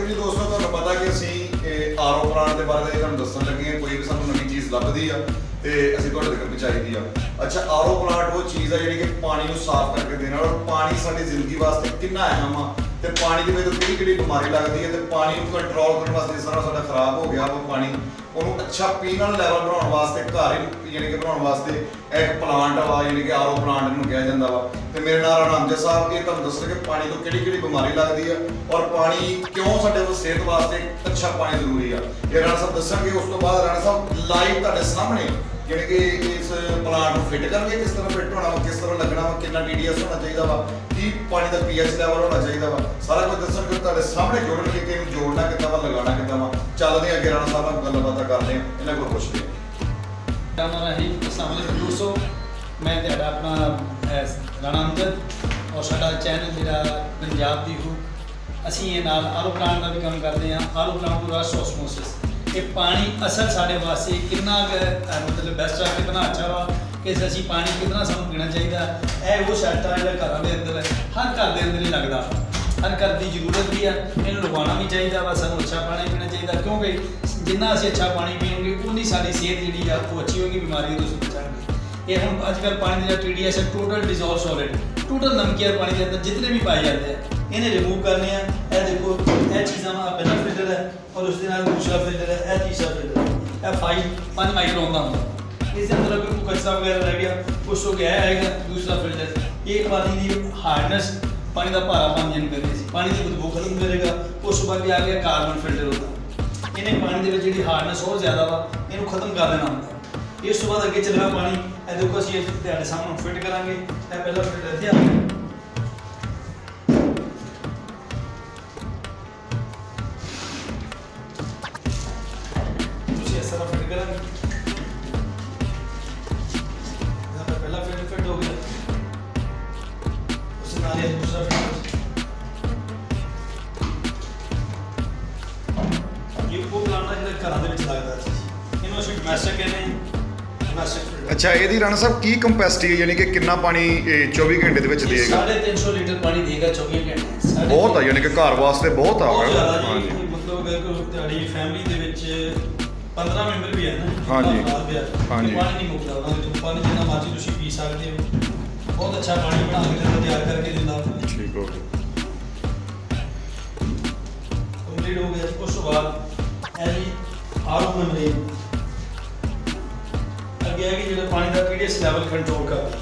देखो जी दोस्तों, ਤੁਹਾਨੂੰ ਪਤਾ ਕਿ ਅਸੀਂ ਆਰਓ ਪਲਾਂਟ ਦੇ ਬਾਰੇ ਤੁਹਾਨੂੰ ਦੱਸਣ ਲੱਗੇ ਹਾਂ। ਕੋਈ ਵੀ ਸਾਨੂੰ ਨਵੀਂ ਚੀਜ਼ ਲੱਭਦੀ ਆ ਤੇ ਅਸੀਂ ਤੁਹਾਡੇ ਤੱਕ ਪਹੁੰਚਾਈਦੀ ਆ। ਅੱਛਾ, ਆਰਓ ਪਲਾਂਟ ਉਹ ਚੀਜ਼ ਆ ਜਿਹੜੀ ਕਿ ਪਾਣੀ ਨੂੰ ਸਾਫ਼ ਕਰਕੇ ਦੇਣ ਵਾਲਾ। ਔਰ ਪਾਣੀ ਸਾਡੀ ਜ਼ਿੰਦਗੀ ਵਾਸਤੇ ਕਿੰਨਾ ਅਹਿਮ ਆ ਤੇ ਪਾਣੀ ਦੇ ਵਿੱਚ ਕਿਹੜੀ ਕਿਹੜੀ ਬਿਮਾਰੀ ਲੱਗਦੀ ਹੈ ਤੇ ਪਾਣੀ ਨੂੰ ਕੰਟਰੋਲ ਕਰਨ ਵਾਸਤੇ ਜਿਸ ਤਰ੍ਹਾਂ ਸਾਡਾ ਖਰਾਬ ਹੋ ਗਿਆ ਉਹ ਪਾਣੀ, ਉਹਨੂੰ ਅੱਛਾ ਪੀਣ ਵਾਲਾ ਲੈਵਲ ਬਣਾਉਣ ਵਾਸਤੇ ਘਰ ਹੀ ਯਾਨੀ ਕਿ ਬਣਾਉਣ ਵਾਸਤੇ ਇੱਕ ਪਲਾਂਟ ਵਾ, ਯਾਨੀ ਕਿ ਆਰਓ ਪਲਾਂਟ ਨੂੰ ਕਿਹਾ ਜਾਂਦਾ ਵਾ। ਤੇ ਮੇਰੇ ਨਾਲ ਰਾਣਾਮਜਾ ਸਾਹਿਬ ਇਹ ਤੁਹਾਨੂੰ ਦੱਸਣਗੇ ਕਿ ਪਾਣੀ ਤੋਂ ਕਿਹੜੀ ਕਿਹੜੀ ਬਿਮਾਰੀ ਲੱਗਦੀ ਆ ਔਰ ਪਾਣੀ ਕਿਉਂ ਸਾਡੇ ਸਿਹਤ ਵਾਸਤੇ ਅੱਛਾ ਪਾਣੀ ਜ਼ਰੂਰੀ ਆ। ਇਹ ਰਾਣਾ ਸਾਹਿਬ ਦੱਸਣਗੇ। ਉਸ ਤੋਂ ਬਾਅਦ ਰਾਣਾ ਸਾਹਿਬ ਲਾਈਵ ਤੁਹਾਡੇ ਸਾਹਮਣੇ ਯਾਨੀ ਕਿ ਇਸ ਪਲਾਂਟ ਨੂੰ ਫਿੱਟ ਕਰਨਗੇ, ਕਿਸ ਤਰ੍ਹਾਂ ਫਿੱਟ ਹੋਣਾ ਵਾ, ਕਿਸ ਤਰ੍ਹਾਂ ਲੱਗਣਾ ਵਾ, ਕਿੰਨਾ TDS ਹੋਣਾ ਚਾਹੀਦਾ ਵਾ, ਕੀ ਪਾਣੀ ਦਾ pH ਲੈਵਲ ਹੋਣਾ ਚਾਹੀਦਾ ਵਾ, ਸਾਰਾ ਕੁਝ ਦੱਸਣਗੇ। ਤੁਹਾਡੇ ਸਾਹਮਣੇ ਜੋੜਨਗੇ ਕਿ ਇਹਨੂੰ ਜੋੜਨਾ ਕਿੱਦਾਂ ਵਾ, ਲਗਾਉਣਾ ਕਿੱਦਾਂ ਵਾ। ਚੱਲਦੇ ਹਾਂ ਅੱਗੇ, ਰਾਣਾ ਸਾਹਿਬ ਨਾਲ ਗੱਲਬਾਤ ਕਰਦੇ ਹਾਂ, ਇਹਨਾਂ ਕੋਲ ਪੁੱਛਦੇ ਹਾਂ। ਦੋਸਤੋ, ਮੈਂ ਤੁਹਾਡਾ ਆਪਣਾ ਰਾਣਾਮਜਦ ਔਰ ਸਾਡਾ ਚੈਨਲ ਜਿਹੜਾ ਪੰਜਾਬ ਦੀ ਹੂਕ, ਅਸੀਂ ਇਹ ਨਾਲ ਆਰਓ ਪਲਾਂਟ ਦਾ ਵੀ ਕੰਮ ਕਰਦੇ ਹਾਂ। ਆਰਓ ਪਲਾਂਟ ਤੋਂ ਰਸ ਓਸਮੋਸਿਸ, ਇਹ ਪਾਣੀ ਅਸਲ ਸਾਡੇ ਵਾਸਤੇ ਕਿੰਨਾ ਮਤਲਬ ਬੈਸਟ ਆ, ਕਿੰਨਾ ਅੱਛਾ ਵਾ ਕਿ ਅਸੀਂ ਪਾਣੀ ਕਿੰਨਾ ਸਾਨੂੰ ਪੀਣਾ ਚਾਹੀਦਾ। ਇਹ ਉਹ ਸੈੱਟ ਆ ਜਿਹੜਾ ਘਰਾਂ ਦੇ ਅੰਦਰ ਹੈ, ਹਰ ਘਰ ਦੇ ਅੰਦਰ ਹੀ ਲੱਗਦਾ, ਹਰ ਘਰ ਦੀ ਜ਼ਰੂਰਤ ਵੀ ਆ। ਇਹਨੂੰ ਲਗਾਉਣਾ ਵੀ ਚਾਹੀਦਾ ਵਾ, ਸਾਨੂੰ ਅੱਛਾ ਪਾਣੀ ਪੀਣਾ ਚਾਹੀਦਾ ਕਿਉਂਕਿ ਜਿੰਨਾ ਅਸੀਂ ਅੱਛਾ ਪਾਣੀ ਪੀਵਾਂਗੇ ਉਨੀ ਸਾਡੀ ਸਿਹਤ ਜਿਹੜੀ ਆ ਉਹ ਅੱਛੀ ਹੋਏਗੀ, ਬਿਮਾਰੀਆਂ ਤੋਂ ਅਸੀਂ ਬਚਾਂਗੇ। ਇਹ ਹੁਣ ਅੱਜ ਕੱਲ੍ਹ ਪਾਣੀ ਦਾ TDS ਹੈ ਟੋਟਲ ਡਿਜ਼ੋਲਵ ਸੋਲਿਡ, ਟੋਟਲ ਨਮਕੀਨ ਪਾਣੀ ਦੇ ਅੰਦਰ ਜਿਤਨੇ ਵੀ ਪਾਏ ਜਾਂਦੇ ਆ ਇਹਨੇ ਰਿਮੂਵ ਕਰਨੇ ਆ। ਇਹ ਦੇਖੋ, ਇਹ ਚੀਜ਼ਾਂ ਦਾ ਪਹਿਲਾ ਫਿਲਟਰ ਹੈ ਔਰ ਉਸ ਦੇ ਨਾਲ ਦੂਸਰਾ ਫਿਲਟਰ ਹੈ, ਇਹ ਤੀਸਰਾ ਫਿਲਟਰ ਹੈ। ਇਹ 5 ਮਾਈਕਰੋਨ ਦਾ ਹੁੰਦਾ। ਇਸ ਦੇ ਅੰਦਰ ਅਗਰ ਕੋਈ ਕਚਰਾ ਵਗੈਰਾ ਰਹਿ ਗਿਆ ਉਸ ਤੋਂ ਗਿਆ ਆਏਗਾ ਦੂਸਰਾ ਫਿਲਟਰ। ਇਹ ਪਾਣੀ ਦੀ ਹਾਰਡਨੈਸ, ਪਾਣੀ ਦਾ ਭਾਰਾਪਨ ਜਿਹਨੂੰ ਕਹਿੰਦੇ ਸੀ, ਪਾਣੀ ਦੀ ਬਦਬੂ ਖਤਮ ਕਰੇਗਾ। ਉਸ ਤੋਂ ਬਾਅਦ ਵੀ ਆ ਗਿਆ ਕਾਰਬਨ ਫਿਲਟਰ ਹੁੰਦਾ। ਇਹਨੇ ਪਾਣੀ ਦੇ ਵਿੱਚ ਜਿਹੜੀ ਹਾਰਡਨੈਸ ਹੋਰ ਜ਼ਿਆਦਾ ਵਾ ਇਹਨੂੰ ਖਤਮ ਕਰ ਦੇਣਾ ਹੁੰਦਾ। ਇਸ ਤੋਂ ਬਾਅਦ ਅੱਗੇ ਚੱਲਣਾ ਪਾਣੀ। ਇਹ ਦੇਖੋ ਅਸੀਂ ਤੁਹਾਡੇ ਸਾਹਮਣੇ ਫਿੱਟ ਕਰਾਂਗੇ। ਇਹ ਪਹਿਲਾ ਫਿਲਟਰ ਇੱਥੇ ਆ, ਤੁਸੀਂ ਇਸ ਤਰ੍ਹਾਂ ਫਿੱਟ ਕਰਾਂਗੇ। ਇਹਦਾ ਪਹਿਲਾ ਫਿਲਟਰ ਫਿੱਟ ਹੋ ਗਿਆ, ਉਸ ਨਾਲ ਇਹ ਦੂਸਰਾ ਫਿਲਟਰ। ਇਹ ਉਹ ਪਲਾਂਟ ਆ ਜਿਹੜਾ ਘਰਾਂ ਦੇ ਵਿੱਚ ਲੱਗਦਾ ਸੀ, ਇਹਨੂੰ ਅਸੀਂ ਡੋਮੈਸਟਿਕ ਕਹਿੰਦੇ ਹਾਂ। ਅੱਛਾ, ਇਹਦੀ ਰਾਣਾ ਸਾਹਿਬ ਕੀ ਕੰਪੈਸਿਟੀ ਹੈ, ਯਾਨੀ ਕਿ ਕਿੰਨਾ ਪਾਣੀ 24 ਘੰਟੇ ਦੇ ਵਿੱਚ ਦੇਗਾ? 350 ਲੀਟਰ ਪਾਣੀ ਦੇਗਾ 24 ਘੰਟੇ। ਬਹੁਤ ਆ, ਯਾਨੀ ਕਿ ਘਰ ਵਾਸਤੇ ਬਹੁਤ ਆ। ਹਾਂਜੀ, ਮਤਲਬ ਅਗਰ ਤੁਹਾਡੀ ਫੈਮਿਲੀ ਦੇ ਵਿੱਚ 15 ਮੈਂਬਰ ਵੀ ਹੈ ਨਾ, ਹਾਂਜੀ ਹਾਂਜੀ, ਪਾਣੀ ਨਹੀਂ ਮੁੱਕਦਾ ਉਹਨਾਂ ਦੇ। ਪਾਣੀ ਜਿੰਨਾ ਮਰਜ਼ੀ ਤੁਸੀਂ ਪੀ ਸਕਦੇ ਹੋ, ਬਹੁਤ ਅੱਛਾ ਪਾਣੀ ਬਣਾ ਕੇ ਦਿੰਦਾ, ਤਿਆਰ ਕਰਕੇ ਦਿੰਦਾ। ਠੀਕ ਹੋ ਗਿਆ, ਕੰਪਲੀਟ ਹੋ ਗਿਆ। ਉਸ ਤੋਂ ਬਾਅਦ ਇਹ ਜੀ ਆਰਓ ਮੈਂਬਰੇਨ ਅੱਗੇ ਹੈ ਕਿ ਜਿਹੜਾ ਪਾਣੀ ਦਾ TDS ਲੈਵਲ ਕੰਟਰੋਲ ਕਰਦਾ।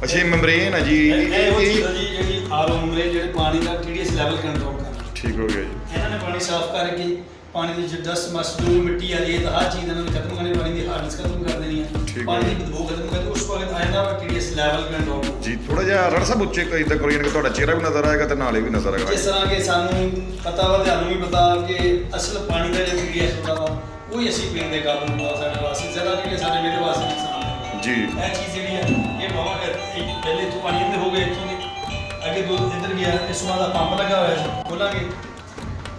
ਅੱਛਾ, ਇਹ ਮੈਂਬਰੇਨ ਹੈ ਜੀ, ਇਹ ਉਹ ਚੀਜ਼ ਹੈ ਜੀ ਜਿਹੜੀ ਆਰਓ ਮੈਂਬਰੇਨ ਜਿਹੜੇ ਪਾਣੀ ਦਾ TDS ਲੈਵਲ ਕੰਟਰੋਲ ਕਰਦਾ। ਠੀਕ ਹੋ ਗਿਆ ਜੀ। ਇਹਨਾਂ ਨੇ ਪਾਣੀ ਸਾਫ਼ ਕਰਕੇ ਪਾਣੀ ਦੇ ਵਿੱਚ ਡਸਟ ਮਸਟ ਜੋ ਮਿੱਟੀ ਆ ਰੇਤ ਹਰ ਚੀਜ਼ ਇਹਨਾਂ ਨੇ ਖਤਮ ਕਰਨੀ, ਪਾਣੀ ਦੀ ਹਾਰਡਨੈਸ ਖਤਮ ਕਰ ਦੇਣੀ ਹੈ, ਪਾਣੀ ਦੀ ਬਦਬੂ ਖਤਮ ਕਰ ਦੇਣੀ। ਉਸ ਤੋਂ ਬਾਅਦ ਆਏਗਾ TDS ਲੈਵਲ ਕੰਟਰੋਲ ਜੀ। ਥੋੜਾ ਜਿਹਾ ਰਾਣਾ ਸਾਹਿਬ ਉੱਚੇ ਇਦਾਂ ਕਰੋ ਯਾਨੀ ਕਿ ਤੁਹਾਡਾ ਚਿਹਰਾ ਵੀ ਨਜ਼ਰ ਆਏਗਾ ਤੇ ਨਾਲੇ ਵੀ ਨਜ਼ਰ ਆਏਗਾ। ਜਿਸ ਤਰ੍ਹਾਂ ਕਿ ਸਾਨੂੰ ਪਤਾ ਵਾ, ਤੁਹਾਨੂੰ ਵੀ ਪਤਾ ਕਿ ਅਸਲ ਪਾਣੀ ਦਾ ਜਿਹੜਾ TDS ਹੁੰਦਾ ਵਾ ਉਹੀ ਅਸੀਂ ਪੀਣ ਦੇ ਕਾਬਲ ਹੁੰਦਾ ਸਾਡੇ ਵਾਸਤੇ। ਜ਼ਿਆਦਾ ਜਿਹੜੇ ਸਾਡੇ ਮੇਰੇ ਵਾਸਤੇ ਨੁਕਸਾਨ ਹੈ ਜੀ। ਇਹ ਚੀਜ਼ ਜਿਹੜੀ ਹੈ ਇਹ ਬਾਵਾ ਪਹਿਲੇ ਤੋਂ ਪਾਣੀ ਅੰਦਰ ਹੋ ਗਏ, ਇੱਥੋਂ ਦੀ ਅੱਗੇ ਦੋ ਇੱਧਰ ਗਿਆ। ਇਸ ਤੋਂ ਬਾਅਦ ਪੰਪ ਲੱਗਾ ਹੋਇਆ ਸੀ, ਖੋਲਾਂਗੇ।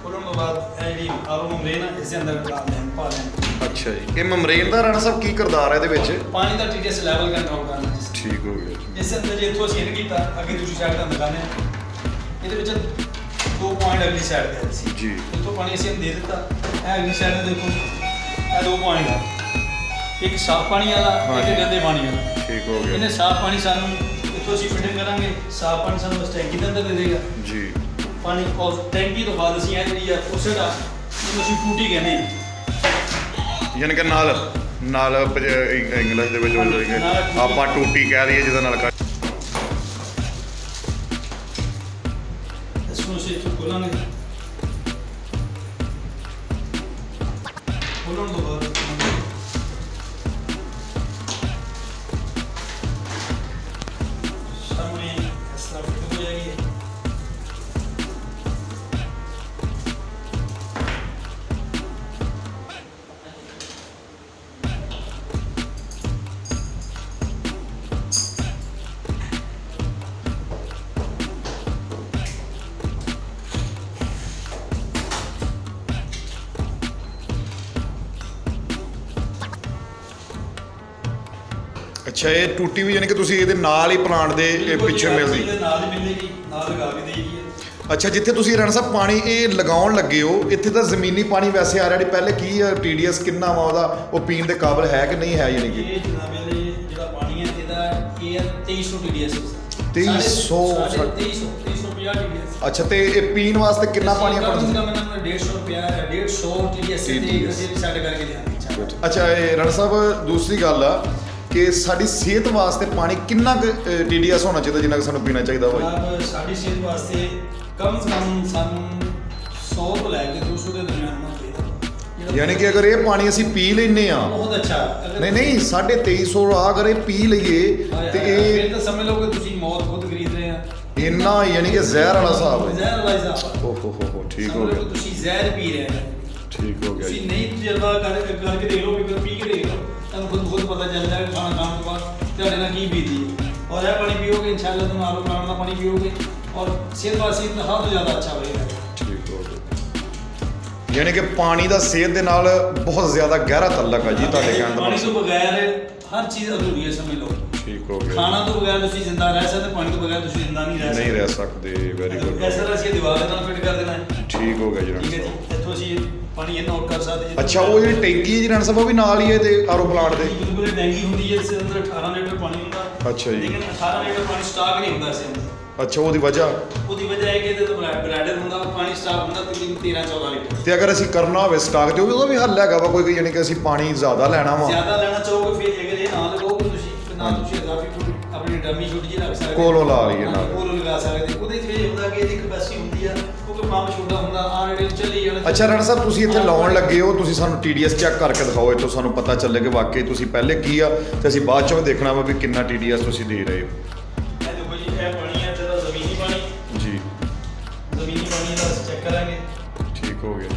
ਖੋਲ੍ਹਣ ਤੋਂ ਬਾਅਦ ਇਹ ਜਿਹੜੀ ਆਰਓ ਮੈਂਬਰੇਨ ਆ ਇਸ ਦੇ ਅੰਦਰ ਡਾਲਦੇ ਹਾਂ, ਪਾ ਲੈਂਦੇ। ਅੱਛਾ ਜੀ, ਇਹ ਮੈਂਬਰੇਨ ਦਾ ਰਾਣਾ ਸਾਹਿਬ ਕੀ ਕਿਰਦਾਰ ਹੈ ਇਹਦੇ ਵਿੱਚ? ਪਾਣੀ ਦਾ TDS ਲੈਵਲ ਕੰਟਰੋਲ ਕਰਨਾ। ਠੀਕ ਹੋ ਗਿਆ ਜੀ। ਇਸ ਅੰਦਰ ਜੇ ਇੱਥੋਂ ਅਸੀਂ ਹਿੱਟ ਕੀਤਾ, ਅੱਗੇ ਦੂਜੀ ਸਾਈਡ ਦਾ ਦਿਖਾਉਂਦੇ ਹਾਂ। ਇਹਦੇ ਵਿੱਚ 2 ਪੁਆਇੰਟ ਅਗਲੀ ਸਾਈਡ ਤੇ ਸੀ ਜੀ। ਇੱਥੋਂ ਪਾਣੀ ਅਸੀਂ ਦੇ ਦਿੱਤਾ। ਇਹ ਅਗਲੀ ਸਾਈਡ ਤੇ ਦੇਖੋ, ਇਹ 2 ਪੁਆਇੰਟ ਆ, ਇੱਕ ਸਾਫ਼ ਪਾਣੀ ਵਾਲਾ, ਇੱਕ ਗੰਦੇ ਪਾਣੀ ਵਾਲਾ। ਠੀਕ ਹੋ ਗਿਆ। ਇਹਨੇ ਸਾਫ਼ ਪਾਣੀ ਸਾਨੂੰ ਇੱਥੋਂ ਅਸੀਂ ਫਿਟਿੰਗ ਕਰਾਂਗੇ, ਸਾਫ਼ ਪਾਣੀ ਸਾਨੂੰ ਉਸ ਟੈਂਕੀ ਦੇ ਅੰਦਰ ਦੇ ਦੇਗਾ ਜੀ। ਪਾਣੀ ਔਰ ਟੈਂਕੀ ਤੋਂ ਬਾਅਦ ਅਸੀਂ ਇਹ ਜਿਹੜੀ ਆ ਉਸੇ ਦਾ ਇਹਨੂੰ ਅਸੀਂ ਟੂਟੀ ਕਹਿੰਦੇ ਹਾਂ। ਯਾਨੀ ਕਿ ਨਾਲ ਇੰਗਲਿਸ਼ ਦੇ ਵਿੱਚ ਆਪਾਂ ਟੂਟੀ ਕਹਿ ਦਈਏ ਜਿਹਦੇ ਨਾਲ ਇਸ ਨੂੰ ਅਸੀਂ ਇੱਥੋਂ ਖੋਲਾਂਗੇ। ਖੋਲ੍ਹਣ ਤੋਂ ਬਾਅਦ ਸਾਹਮਣੇ ਇਸ ਤਰ੍ਹਾਂ ਫਿੱਟ ਹੋ ਜਾਏਗੀ। ਅੱਛਾ, ਇਹ ਟੂਟੀ ਵੀ ਯਾਨੀ ਕਿ ਤੁਸੀਂ ਇਹਦੇ ਨਾਲ ਹੀ ਪਲਾਂਟ ਦੇ ਪਿੱਛੇ ਮਿਲਦੀ? ਨਾਲ ਹੀ ਮਿਲੇਗੀ, ਨਾਲ ਲਗਾ ਕੇ ਦੇਈਗੀ। ਅੱਛਾ, ਜਿੱਥੇ ਤੁਸੀਂ ਰਾਣਾ ਸਾਹਿਬ ਪਾਣੀ ਇਹ ਲਗਾਉਣ ਲੱਗੇ ਹੋ, ਇੱਥੇ ਤਾਂ ਜ਼ਮੀਨੀ ਪਾਣੀ ਵੈਸੇ ਆ ਰਿਹਾ ਜੀ, ਪਹਿਲੇ ਕੀ ਆ TDS ਕਿੰਨਾ ਵਾ ਉਹਦਾ, ਉਹ ਪੀਣ ਦੇ ਕਾਬਿਲ ਹੈ ਕਿ ਨਹੀਂ ਹੈ? ਯਾਨੀ ਕਿ ਇਹ ਜਨਾਬ ਵਾਲੇ ਜਿਹੜਾ ਪਾਣੀ ਹੈ ਇਹਦਾ ਇਹ ਹੈ 2300 TDS 2350 TDS। ਅੱਛਾ, ਤੇ ਇਹ ਪੀਣ ਵਾਸਤੇ ਕਿੰਨਾ ਪਾਣੀ ਕਮ ਆਪਾਂ ਸੇ ਕਮ ਇਹਨਾਂ ਨੂੰ 150 ਰੁਪਿਆ 150 TDS ਤੇ ਅਸੀਂ ਸੈੱਟ ਕਰਕੇ ਦਿਆਂਗੇ। ਅੱਛਾ, ਇਹ ਰਾਣਾ ਸਾਹਿਬ ਦੂਸਰੀ ਗੱਲ ਆ ਕਿ ਸਾਡੀ ਸਿਹਤ ਵਾਸਤੇ ਪਾਣੀ ਕਿੰਨਾ ਕੁ TDS ਹੋਣਾ ਚਾਹੀਦਾ ਜਿੰਨਾ ਕੁ ਸਾਨੂੰ ਪੀਣਾ ਚਾਹੀਦਾ ਵਾ? ਜਨਾਬ ਸਾਡੀ ਸਿਹਤ ਵਾਸਤੇ ਕਮ ਸੇ ਕਮ ਸਾਨੂੰ 100 ਤੋਂ ਲੈ ਕੇ 200 ਦੇ ਦਰਮਿਆਨ ਹੋਣਾ ਚਾਹੀਦਾ। ਯਾਨੀ ਕਿ ਅਗਰ ਇਹ ਪਾਣੀ ਅਸੀਂ ਪੀ ਲੈਨੇ ਆ, ਬਹੁਤ ਅੱਛਾ। ਨਹੀਂ 2350 ਆ ਅਗਰ ਇਹ ਪੀ ਲਈਏ ਤੇ ਇਹ ਫਿਰ ਤਾਂ ਸਮਝ ਲਓ ਕਿ ਤੁਸੀਂ ਮੌਤ ਖੁਦ ਖਰੀਦ ਰਹੇ ਆ। ਇੰਨਾ ਯਾਨੀ ਕਿ ਜ਼ਹਿਰ ਵਾਲਾ ਹਿਸਾਬ ਹੈ। ਜ਼ਹਿਰ ਵਾਲਾ ਹਿਸਾਬ। ਓ ਹੋ ਠੀਕ ਹੋ ਗਿਆ, ਤੁਸੀਂ ਜ਼ਹਿਰ ਪੀ ਰਹੇ ਆ। ਠੀਕ ਹੋ ਗਿਆ ਤੁਸੀਂ ਜੀ। ਨਹੀਂ ਤਜਰਬਾ ਕਰਕੇ ਦੇਖ ਲਓ, ਵੀ ਪੀ ਕੇ ਦੇਖ ਲਓ, ਤੁਹਾਨੂੰ ਖੁਦ ਪਤਾ ਚੱਲ ਜਾਏਗਾ ਖਾਣਾ ਖਾਣ ਤੋਂ ਬਾਅਦ ਤੁਹਾਡੇ ਨਾਲ ਕੀ ਬੀਤੀ ਹੈ। ਔਰ ਇਹ ਪਾਣੀ ਪੀਓਗੇ ਇਨਸ਼ਾਅੱਲਾ ਤੁਹਾਨੂੰ ਆਰੋ ਪਲਾਂਟ ਦਾ ਪਾਣੀ ਪੀਓਗੇ ਔਰ ਸਿਹਤ ਵਾਸਤੇ ਇੰਤਹਾ ਤੋਂ ਜ਼ਿਆਦਾ ਅੱਛਾ ਹੋਏਗਾ। ਠੀਕ ਹੋ ਗਿਆ, ਯਾਨੀ ਕਿ ਪਾਣੀ ਦਾ ਸਿਹਤ ਦੇ ਨਾਲ ਬਹੁਤ ਜ਼ਿਆਦਾ ਗਹਿਰਾ ਤਾਲੁਕ ਹੈ ਜੀ ਤੁਹਾਡੇ ਕਹਿਣ ਦਾ ਪਾਣੀ ਮਤਲਬ। ਤੋਂ ਬਗੈਰ ਹਰ ਚੀਜ਼ ਅਧੂਰੀ ਹੈ, ਸਮਝ ਲਓ। ਠੀਕ ਹੋ ਗਿਆ, ਖਾਣਾ ਤੋਂ ਬਗੈਰ ਤੁਸੀਂ ਜ਼ਿੰਦਾ ਰਹਿ ਸਕਦੇ, ਪਾਣੀ ਤੋਂ ਬਗੈਰ ਤੁਸੀਂ ਜ਼ਿੰਦਾ ਨਹੀਂ ਰਹਿ ਸਕਦੇ। Very good. ਇਸ ਤਰ੍ਹਾਂ ਅਸੀਂ ਦੀਵਾਰ ਦੇ ਨਾਲ ਫਿੱਟ ਕਰ ਦੇਣਾ ਹੈ। ਠੀਕ ਹੋ ਗਿਆ ਜੀ ਰਾਣਾ ਠੀਕ ਹੈ ਸਾਹਿਬ। ਜੀ, ਇੱਥੋਂ ਅਸੀਂ ਪਾਣੀ ਇਹ ਨੋਟ ਕਰ ਸਕਦੇ ਜੀ। ਅੱਛਾ, ਉਹ ਜਿਹੜੀ ਟੈਂਕੀ ਹੈ ਜੀ ਰਾਣਾ ਸਾਹਿਬ ਉਹ ਵੀ ਨਾਲ ਹੀ ਹੈ ਤੇ ਆਰੋ ਪਲਾਂਟ ਦੇ? ਬਿਲਕੁਲ ਇਹ ਟੈਂਕੀ ਹੁੰਦੀ ਹੈ, ਇਸ ਦੇ ਅੰਦਰ 18 ਲੀਟਰ ਪਾਣੀ ਹੁੰਦਾ। ਅੱਛਾ ਜੀ। ਲੇਕਿਨ 18 ਲੀਟਰ ਪਾਣੀ ਸਟਾਕ ਨਹੀਂ ਹੁੰਦਾ ਇਸ ਅੰਦਰ। ਅੱਛਾ, ਉਹਦੀ ਵਜ੍ਹਾ ਉਹਦੀ ਵਜ੍ਹਾ ਹੈ ਕਿ ਇਹਦੇ ਤੋਂ ਬ੍ਰੈਡਰ ਹੁੰਦਾ, ਪਾਣੀ ਸਟਾਕ ਹੁੰਦਾ ਤਕਰੀਬਨ 13-14 ਲੀਟਰ। ਤੇ ਅਗਰ ਅਸੀਂ ਕਰਨਾ ਹੋਵੇ ਸਟਾਕ ਤੇ ਉਹਦਾ ਵੀ ਹੱਲ ਹੈਗਾ ਵਾ ਕੋਈ, ਯਾਨੀ ਕਿ ਅਸੀਂ ਪਾਣੀ ਜ਼ਿਆਦਾ ਲੈਣਾ ਵਾ ਜ਼ਿਆਦਾ ਲੈਣਾ ਚਾਹੋਗੇ ਫਿਰ ਅਗਰ ਇਹ ਨਾ ਲਗਾਓਗੇ ਤੁਸੀਂ ਤੇ ਨਾ ਤੁਸੀਂ ਇਜ਼ਾਫੀ ਫੁੱਟ ਆਪਣੀ ਡਰਮੀ ਛੋਟੀ ਜਿਹੀ ਰੱਖ ਸਕਦੇ ਕੋਲੋਂ ਲਾ ਲਈਏ ਨਾਲ। ਕੋਲੋਂ ਲਗਾ ਸਕਦੇ। ਉਹਦੇ 'ਚ ਇਹ ਹੁੰਦਾ ਕਿ ਇਹਦੀ ਕਪੈਸਿਟੀ ਹੁੰਦੀ ਆ ਕਿਉਂਕਿ ਪੰਪ ਛੋਟਾ ਹੁੰਦਾ ਆਲਰੇਡੀ ਚੱਲੀ ਜਾਣਾ। ਅੱਛਾ ਰਾਣਾ ਸਾਹਿਬ, ਤੁਸੀਂ ਇੱਥੇ ਲਾਉਣ ਲੱਗੇ ਹੋ, ਤੁਸੀਂ ਸਾਨੂੰ TDS ਚੈੱਕ ਕਰਕੇ ਦਿਖਾਓ, ਇੱਥੋਂ ਸਾਨੂੰ ਪਤਾ ਚੱਲੇ ਕਿ ਵਾਕਈ ਤੁਸੀਂ ਪਹਿਲੇ ਕੀ ਆ ਤੇ ਅਸੀਂ ਬਾਅਦ ਚੋਂ ਦੇਖਣਾ ਵਾ ਵੀ ਕਿੰਨਾ TDS ਤੁਸੀਂ ਦੇ ਰਹੇ ਹੋ। ਇਹ ਦੇਖੋ ਜੀ, ਇਹ ਪਾਣੀ ਹੈ ਜਿਹੜਾ ਜ਼ਮੀਨੀ ਪਾਣੀ ਜੀ, ਜ਼ਮੀਨੀ ਪਾਣੀ ਦਾ ਅਸੀਂ ਚੈੱਕ ਕਰਾਂਗੇ। ਠੀਕ ਹੋ ਗਿਆ।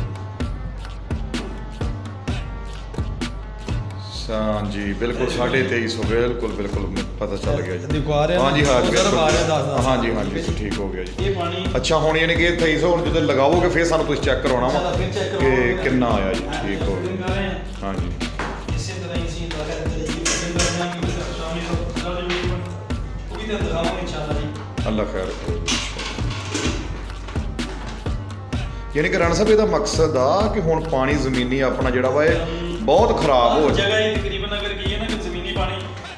ਜੀ ਬਿਲਕੁਲ 2350 ਬਿਲਕੁਲ ਪਤਾ ਚੱਲ ਗਿਆ ਜੀ। ਦੇਖੋ ਆ ਰਿਹਾ ਨਾ? ਹਾਂਜੀ ਹਾਂ ਉਹ ਸਿਰਫ ਆ ਰਿਹਾ 10-10। ਹਾਂਜੀ ਠੀਕ ਹੋ ਗਿਆ ਜੀ। ਇਹ ਪਾਣੀ ਅੱਛਾ, ਹੁਣ ਯਾਨੀ ਕਿ 2300 ਹੁਣ ਜਦੋਂ ਲਗਾਓਗੇ ਫਿਰ ਸਾਨੂੰ ਤੁਸੀਂ ਚੈੱਕ ਕਰਾਉਣਾ ਵਾ ਫਿਰ ਚੈੱਕ ਕਿ ਕਿੰਨਾ ਆਇਆ ਜੀ। ਠੀਕ ਹੋ ਕਰ ਗਿਆ। ਰਹੇ ਹਾਂ। ਹਾਂਜੀ, ਇਸੇ ਤਰ੍ਹਾਂ ਹੀ ਅਸੀਂ ਦੁਆਰਾ ਕਰਾਂਗੇ ਜੀ। ਅਸੀਂ ਦਰਮਿਆਨ ਵਿੱਚ ਸ਼ਾਮਿਲ ਹੋ ਜਾਵਾਂਗੇ, ਉਹ ਵੀ ਤੁਹਾਨੂੰ ਦਿਖਾਵਾਂਗੇ ਇਨਸ਼ਾਅੱਲਾ ਜੀ। ਅੱਲਾ ਖੈਰ ਕਰੇ। ਯਾਨੀ ਕਿ ਰਾਣਾ ਸਾਹਿਬ ਇਹਦਾ ਮਕਸਦ ਆ ਕਿ ਹੁਣ ਪਾਣੀ ਜ਼ਮੀਨੀ ਆਪਣਾ ਜਿਹੜਾ ਵਾ ਇਹ ਬਹੁਤ ਖਰਾਬ ਹੋ ਹਰ ਜਗ੍ਹਾ ਇਹ ਤਕਰੀਬਨ ਅਗਰ ਕਹੀਏ ਨਾ ਕਿ ਜ਼ਮੀਨੀ ਪਾਣੀ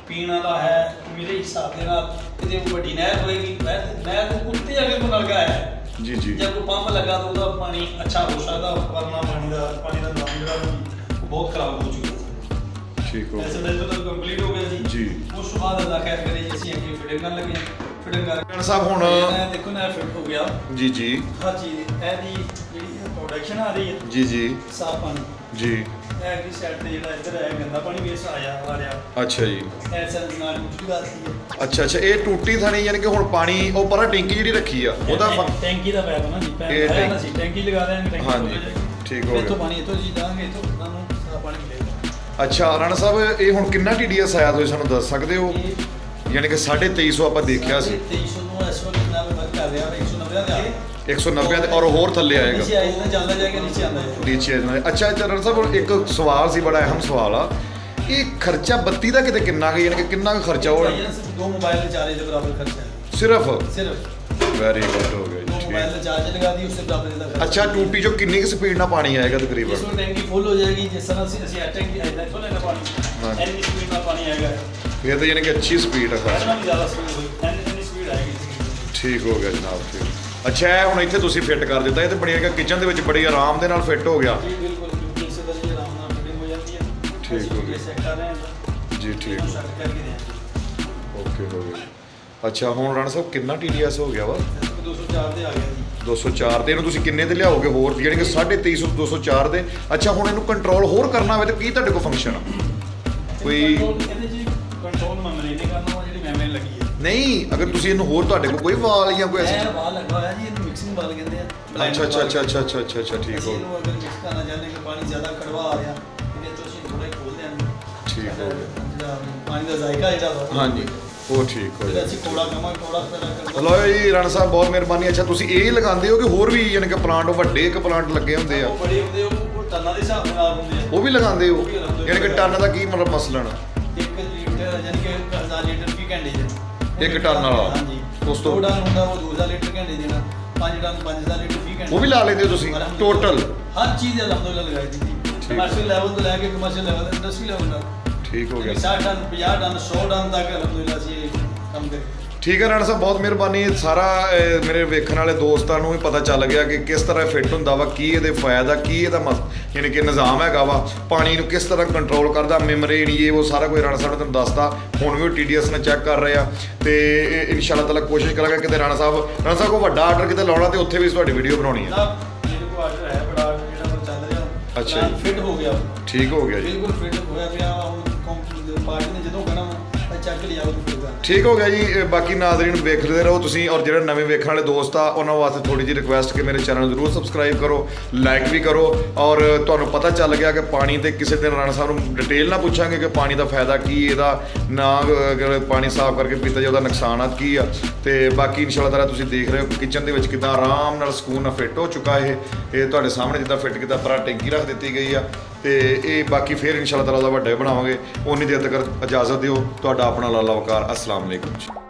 ਪੀਣ ਵਾਲਾ ਹੈ, ਮੇਰੇ ਹਿਸਾਬ ਦੇ ਨਾਲ ਕਿਤੇ ਵੱਡੀ ਨਹਿਰ ਹੋਏਗੀ, ਨਹਿਰ ਦੇ ਉੱਤੇ ਅਗਰ ਕੋਈ ਨਲਕਾ ਹੈ ਜੀ ਜਦ ਕੋਈ ਪੰਪ ਲਗਾ ਤਾਂ ਉਹਦਾ ਪਾਣੀ ਅੱਛਾ ਹੋ ਸਕਦਾ, ਵਰਨਾ ਪਾਣੀ ਦਾ ਨਿਜ਼ਾਮ ਜਿਹੜਾ ਉਹ ਬਹੁਤ ਖਰਾਬ ਹੋ ਚੁੱਕਾ। ਠੀਕ ਹੋ ਐਸੇ ਗਿਆ ਤਾਂ ਜਦੋਂ ਕੰਪਲੀਟ ਹੋ ਗਿਆ ਜੀ। ਉਸ ਤੋਂ ਬਾਅਦ ਅੱਲਾ ਖੈਰ ਕਰੇ ਜੀ, ਅਸੀਂ ਅੱਗੇ ਫਿਟਿੰਗ ਕਰਨ ਲੱਗੇ ਹਾਂ। ਫਿਟਿੰਗ ਕਰ ਰਾਣਾ ਸਾਹਿਬ ਹੁਣ ਇਹ ਦੇਖੋ ਨਾ ਫਿੱਟ ਹੋ ਗਿਆ ਜੀ ਹਰ ਚੀਜ਼। ਇਹਦੀ ਜਿਹੜੀ ਪ੍ਰੋਡਕਸ਼ਨ ਆ ਰਹੀ ਹੈ ਜੀ ਸਾਫ ਪਾਣੀ, ਜੀ। ਇਹ ਕੀ ਸਾਈਡ ਤੇ ਜਿਹੜਾ ਇੱਧਰ ਹੈ ਗੰਦਾ ਪਾਣੀ ਵੀ ਆ ਰਿਹਾ। ਅੱਛਾ ਜੀ। ਐਸਾ ਨਾਲ ਮੁਸ਼ਕਿਲ ਆਤੀ ਹੈ। ਅੱਛਾ, ਇਹ ਟੂਟੀ ਥਾਣੀ ਯਾਨੀ ਕਿ ਹੁਣ ਪਾਣੀ ਉਹ ਪਰਾਂ ਟੈਂਕੀ ਜਿਹੜੀ ਰੱਖੀ ਆ ਉਹਦਾ ਟੈਂਕੀ ਦਾ ਪੈਪ ਨਾ ਜੀ, ਇਹ ਪੈਪ ਨਾ ਸੀ, ਟੈਂਕੀ ਲਗਾ ਦੇਾਂਗੇ, ਟੈਂਕੀ ਹਾਂਜੀ, ਠੀਕ ਹੋ ਇੱਥੋਂ ਗਿਆ। ਪਾਣੀ ਇੱਥੋਂ ਜੀ ਦਾਂਗੇ, ਇੱਥੋਂ ਤੁਹਾਨੂੰ ਸਾਰਾ ਪਾਣੀ ਮਿਲੇਗਾ। ਅੱਛਾ ਰਾਣਾ ਸਾਹਿਬ, ਇਹ ਹੁਣ ਕਿੰਨਾ TDS ਆਇਆ ਤੁਸੀਂ ਸਾਨੂੰ ਦੱਸ ਸਕਦੇ ਹੋ? ਯਾਨੀ ਕਿ 2350 ਆਪਾਂ ਦੇਖਿਆ ਸੀ, 2300 ਨੂੰ ਇਸ ਵਕਤ ਨਾਲ ਵਰਕ ਕਰ ਰਿਹਾ 190 ਦੇ ਆ 190 ਤੇ ਔਰ ਹੋਰ ਥੱਲੇ ਆਏਗਾ ਨੀਚੇ ਆਈ ਨਾ ਚੱਲਦਾ ਜਾਏਗਾ, ਨੀਚੇ ਆਉਂਦਾ ਜਾਏਗਾ। ਨੀਚੇ ਆ ਜਾਣਾ। ਅੱਛਾ ਰਾਣਾ ਸਾਹਿਬ, ਇੱਕ ਸਵਾਲ ਸੀ, ਬੜਾ ਅਹਿਮ ਸਵਾਲ ਆ, ਇਹ ਖਰਚਾ ਬੱਤੀ ਦਾ ਕਿਤੇ ਕਿੰਨਾ ਕੁ, ਯਾਨੀ ਕਿ ਕਿੰਨਾ ਕੁ ਖਰਚਾ ਉਹ ਦੋ ਮੋਬਾਈਲ ਦੇ ਚਾਰਜ ਦੇ ਬਰਾਬਰ ਖਰਚਾ ਹੈ ਸਿਰਫ? ਵੈਰੀ ਗੁੱਡ ਹੋ ਗਿਆ ਦੋ ਜੀ, ਮੋਬਾਈਲ ਦੇ ਚਾਰਜ ਲਗਾ ਦੀ, ਉਸੇ ਬਰਾਬਰ ਦਾ ਖਰਚਾ। ਅੱਛਾ, ਟੂਟੀ ਚੋਂ ਕਿੰਨੀ ਕੁ ਸਪੀਡ ਨਾਲ ਪਾਣੀ ਆਏਗਾ ਇਸ ਤਕਰੀਬਨ? ਨੂੰ ਟੈਂਕੀ ਫੁੱਲ ਹੋ ਜਾਏਗੀ, ਜਿਸ ਤਰ੍ਹਾਂ ਅਸੀਂ ਟੈਂਕੀ ਇੱਥੋਂ ਲੈਣਾ ਪਾਣੀ, ਇੰਨੀ ਸਪੀਡ ਨਾਲ ਪਾਣੀ ਆਏਗਾ। ਫਿਰ ਤਾਂ ਯਾਨੀ ਕਿ ਅੱਛੀ ਸਪੀਡ ਹੈ ਇਹਦੇ ਨਾਲ ਵੀ ਜ਼ਿਆਦਾ ਸਪੀਡ ਹੋਈ, ਇੰਨੀ ਸਪੀਡ ਆਏਗੀ। ਠੀਕ ਹੋ ਗਿਆ ਜਨਾਬ। ਠੀਕ। ਅੱਛਾ, ਇਹ ਹੁਣ ਇੱਥੇ ਤੁਸੀਂ ਫਿੱਟ ਕਰ ਦਿੱਤਾ, ਇਹ ਤੇ ਬੜੀ ਕਿਚਨ ਦੇ ਵਿੱਚ ਬੜੀ ਆਰਾਮ ਦੇ ਨਾਲ ਫਿੱਟ ਹੋ ਗਿਆ। ਜੀ ਬਿਲਕੁਲ, ਇਸੇ ਤਰ੍ਹਾਂ ਜੀ ਆਰਾਮ ਨਾਲ ਫਿਟਿੰਗ ਹੋ ਜਾਂਦੀ ਹੈ। ਠੀਕ ਹੋ ਗਿਆ। ਚੈੱਕ ਕਰ ਰਹੇ ਹਾਂ ਜੀ ਠੀਕ ਸੈੱਟ ਕਰਕੇ ਦੇਾਂਗੇ। ਓਕੇ ਹੋ ਗਿਆ। ਅੱਛਾ, ਹੁਣ ਰਾਣਾ ਸਾਹਿਬ ਕਿੰਨਾ TDS ਹੋ ਗਿਆ ਵਾ? 204 ਤੇ ਆ ਗਿਆ ਜੀ। 204 ਤੇ ਇਹਨੂੰ ਤੁਸੀਂ ਕਿੰਨੇ ਤੇ ਲਿਆਓਗੇ ਹੋਰ, ਯਾਨੀ ਕਿ 2350 204 ਦੇ? ਅੱਛਾ, ਹੁਣ ਇਹਨੂੰ ਕੰਟਰੋਲ ਹੋਰ ਕਰਨਾ ਹੋਵੇ ਤਾਂ ਕੀ ਤੁਹਾਡੇ ਕੋਲ ਫੰਕਸ਼ਨ ਆ ਕੋਈ? ਇਹਦੇ ਜੀ ਕੰਟਰੋਲ ਮੈਮਰੀ ਨਹੀਂ ਕਰਨਾ, ਜਿਹੜੀ ਮੈਮਰੀ ਲੱਗੀ ਹੈ। ਨਹੀਂ, ਅਗਰ ਤੁਸੀਂ ਇਹਨੂੰ ਹੋਰ ਤੁਹਾਡੇ ਕੋਲ ਕੋਈ ਵਾਲ ਜਾਂ ਕੋਈ ਐਸੀ ਇਹ ਵਾਲ ਲੱਗਾ ਹੋਇਆ ਜੀ, ਇਹਨੂੰ ਮਿਕਸਿੰਗ ਵਾਲ ਕਹਿੰਦੇ ਆ। ਅੱਛਾ ਠੀਕ ਅਸੀਂ ਹੋ ਇਹਨੂੰ ਅਗਰ ਮਿਕਸ ਕਰਨਾ ਚਾਹੁੰਦੇ ਕਿ ਪਾਣੀ ਜ਼ਿਆਦਾ ਕੜਵਾ ਆ ਰਿਹਾ, ਇਹਦੇ ਤੋਂ ਅਸੀਂ ਥੋੜਾ ਖੋਲ ਦਿਆਂਗੇ। ਠੀਕ ਹੋ ਗਿਆ। ਜਿਹੜਾ ਪਾਣੀ ਦਾ ਜ਼ਾਇਕਾ ਜਿਹੜਾ ਵਾ ਹਾਂਜੀ, ਉਹ ਠੀਕ ਹੋ ਜਿਹੜਾ ਗਿਆ। ਅਸੀਂ ਕੋੜਾ ਕਮਾਂਗੇ, ਕੋੜਾ ਪੈਦਾ ਲਓ ਜੀ ਰਾਣਾ ਸਾਹਿਬ, ਬਹੁਤ ਮਿਹਰਬਾਨੀ। ਅੱਛਾ, ਤੁਸੀਂ ਇਹ ਲਗਾਉਂਦੇ ਹੋ ਕਿ ਹੋਰ ਵੀ ਯਾਨੀ ਕਿ ਪਲਾਂਟ ਵੱਡੇ ਇੱਕ ਪਲਾਂਟ ਲੱਗੇ ਹੁੰਦੇ ਆ? ਉਹ ਬੜੇ ਹੁੰਦੇ, ਉਹ ਟਨਾਂ ਦੇ ਹਿਸਾਬ ਨਾਲ ਹੁੰਦੇ ਆ। ਉਹ ਵੀ ਲਗਾਉਂਦੇ ਹੋ? ਯਾਨੀ ਕਿ ਟਨ ਦਾ ਕੀ ਮਤਲਬ ਮਸਲਣ? 1 ਲੀਟਰ ਯਾਨੀ ਕਿ 1000 ਲੀਟਰ ਵੀ ਘੰਟੇ ਦੇ ਇੱਕ ਟਨ ਵਾਲਾ? ਹਾਂਜੀ। ਉਸ ਤੋਂ ਦੋ ਟਨ ਹੁੰਦਾ ਉਹ 2000 ਲੀਟਰ ਘੰਟੇ ਦੇਣਾ। 5 ਟਨ 5000 ਲੀਟਰ ਫੀ ਘੰਟੇ ਉਹ ਵੀ ਲਾ ਲੈਂਦੇ ਹੋ ਤੁਸੀਂ ਟੋਟਲ? ਹਰ ਚੀਜ਼ ਅਲਹਮਦੁਲਿਲਾ ਲਗਾਈ ਦੀ ਕਮਰਸ਼ੀਅਲ ਲੈਵਲ ਤੋਂ ਲੈ ਕੇ ਕਮਰਸ਼ੀਅਲ ਲੈਵਲ ਇੰਡਸਟਰੀ ਲੈਵਲ ਤੱਕ। ਠੀਕ ਹੋ ਗਿਆ। 60 ਟਨ 50 ਟਨ 100 ਟਨ ਤੱਕ ਅਲਹਮਦੁਲਿਲਾ ਅਸੀਂ ਇਹ ਕੰਮ ਕਰੀਏ। ਠੀਕ ਹੈ ਰਾਣਾ ਸਾਹਿਬ, ਬਹੁਤ ਮਿਹਰਬਾਨੀ। ਸਾਰਾ ਮੇਰੇ ਵੇਖਣ ਵਾਲੇ ਦੋਸਤਾਂ ਨੂੰ ਵੀ ਪਤਾ ਚੱਲ ਗਿਆ ਕਿ ਕਿਸ ਤਰ੍ਹਾਂ ਫਿੱਟ ਹੁੰਦਾ ਵਾ, ਕੀ ਇਹਦੇ ਫਾਇਦਾ, ਕੀ ਇਹਦਾ ਯਾਨੀ ਕਿ ਨਿਜ਼ਾਮ ਹੈਗਾ ਵਾ, ਪਾਣੀ ਨੂੰ ਕਿਸ ਤਰ੍ਹਾਂ ਕੰਟਰੋਲ ਕਰਦਾ, ਮੈਮਰੇਨ ਇਹ ਉਹ ਸਾਰਾ ਕੁਝ ਰਾਣਾ ਸਾਹਿਬ ਨੇ ਤੁਹਾਨੂੰ ਦੱਸਦਾ। ਹੁਣ ਵੀ TDS ਨੇ ਚੈੱਕ ਕਰ ਰਹੇ ਆ ਤੇ ਇਨਸ਼ਾਅੱਲਾ ਤਾਲਾ ਕੋਸ਼ਿਸ਼ ਕਰਾਂਗੇ ਕਿਤੇ ਰਾਣਾ ਸਾਹਿਬ ਕੋਈ ਵੱਡਾ ਆਰਡਰ ਕਿਤੇ ਲਾਉਣਾ ਤੇ ਉੱਥੇ ਵੀ ਤੁਹਾਡੀ ਵੀਡੀਓ ਬਣਾਉਣੀ ਹੈ। ਮੇਰੇ ਕੋਲ ਆਰਡਰ ਹੈ ਬੜਾ ਆਰਡਰ ਜਿਹੜਾ ਚੱਲ ਰਿਹਾ। ਅੱਛਾ ਜੀ, ਫਿੱਟ ਹੋ ਗਿਆ। ਠੀਕ ਹੋ ਗਿਆ ਜੀ, ਬਿਲਕੁਲ ਫਿੱਟ ਹੋਇਆ ਪਿਆ। ਹੁਣ ਪਾਰਟੀ ਨੇ ਜਦੋਂ ਕਹਿਣਾ ਤਾਂ ਚੱਕ ਲਿਆਓ ਫਿੱਟ। ਠੀਕ ਹੋ ਗਿਆ ਜੀ। ਬਾਕੀ ਨਾਜ਼ਰੀਨ ਵੇਖਦੇ ਰਹੋ ਤੁਸੀਂ, ਔਰ ਜਿਹੜੇ ਨਵੇਂ ਵੇਖਣ ਵਾਲੇ ਦੋਸਤ ਆ ਉਹਨਾਂ ਵਾਸਤੇ ਥੋੜੀ ਜਿਹੀ ਰਿਕੁਐਸਟ ਕਿ ਮੇਰੇ ਚੈਨਲ ਨੂੰ ਜ਼ਰੂਰ ਸਬਸਕ੍ਰਾਈਬ ਕਰੋ, ਲਾਈਕ ਵੀ ਕਰੋ। ਔਰ ਤੁਹਾਨੂੰ ਪਤਾ ਚੱਲ ਗਿਆ ਕਿ ਪਾਣੀ ਤੇ ਕਿਸੇ ਦਿਨ ਰਾਣਾ ਸਾਹਿਬ ਨੂੰ ਡਿਟੇਲ ਨਾਲ ਪੁੱਛਾਂਗੇ ਕਿ ਪਾਣੀ ਦਾ ਫਾਇਦਾ ਕੀ, ਇਹਦਾ ਨਾ ਅਗਰ ਪਾਣੀ ਸਾਫ਼ ਕਰਕੇ ਪੀਤਾ ਜਾਏ ਉਹਦਾ ਨੁਕਸਾਨਾਤ ਕੀ ਆ। ਤੇ ਬਾਕੀ ਇਨਸ਼ਾਅੱਲਾ ਤਾਲਾ ਤੁਸੀਂ ਦੇਖ ਰਹੇ ਹੋ ਕਿਚਨ ਦੇ ਵਿੱਚ ਕਿੱਦਾਂ ਆਰਾਮ ਨਾਲ ਸਕੂਨ ਨਾਲ ਫਿੱਟ ਹੋ ਚੁੱਕਾ ਇਹ ਤੁਹਾਡੇ ਸਾਹਮਣੇ ਜਿੱਦਾਂ ਫਿੱਟ ਕੀਤਾ, ਪਰਾਂ ਟੈਂਕੀ ਰੱਖ ਦਿੱਤੀ ਗਈ ਆ। ਤੇ ਇਹ ਬਾਕੀ ਫਿਰ ਇਨਸ਼ਾਅੱਲਾ ਤਾਲਾ ਉਹਦਾ ਵੱਡਾ ਬਣਾਵਾਂਗੇ। ਉਨੀ ਦੇਰ ਤੱਕ ਇਜਾਜ਼ਤ ਦਿਓ। ਤੁਹਾਡਾ ਆਪਣਾ ਲਾਲਾ ਵਕਾਰ। अस्सलाम वालेकुम।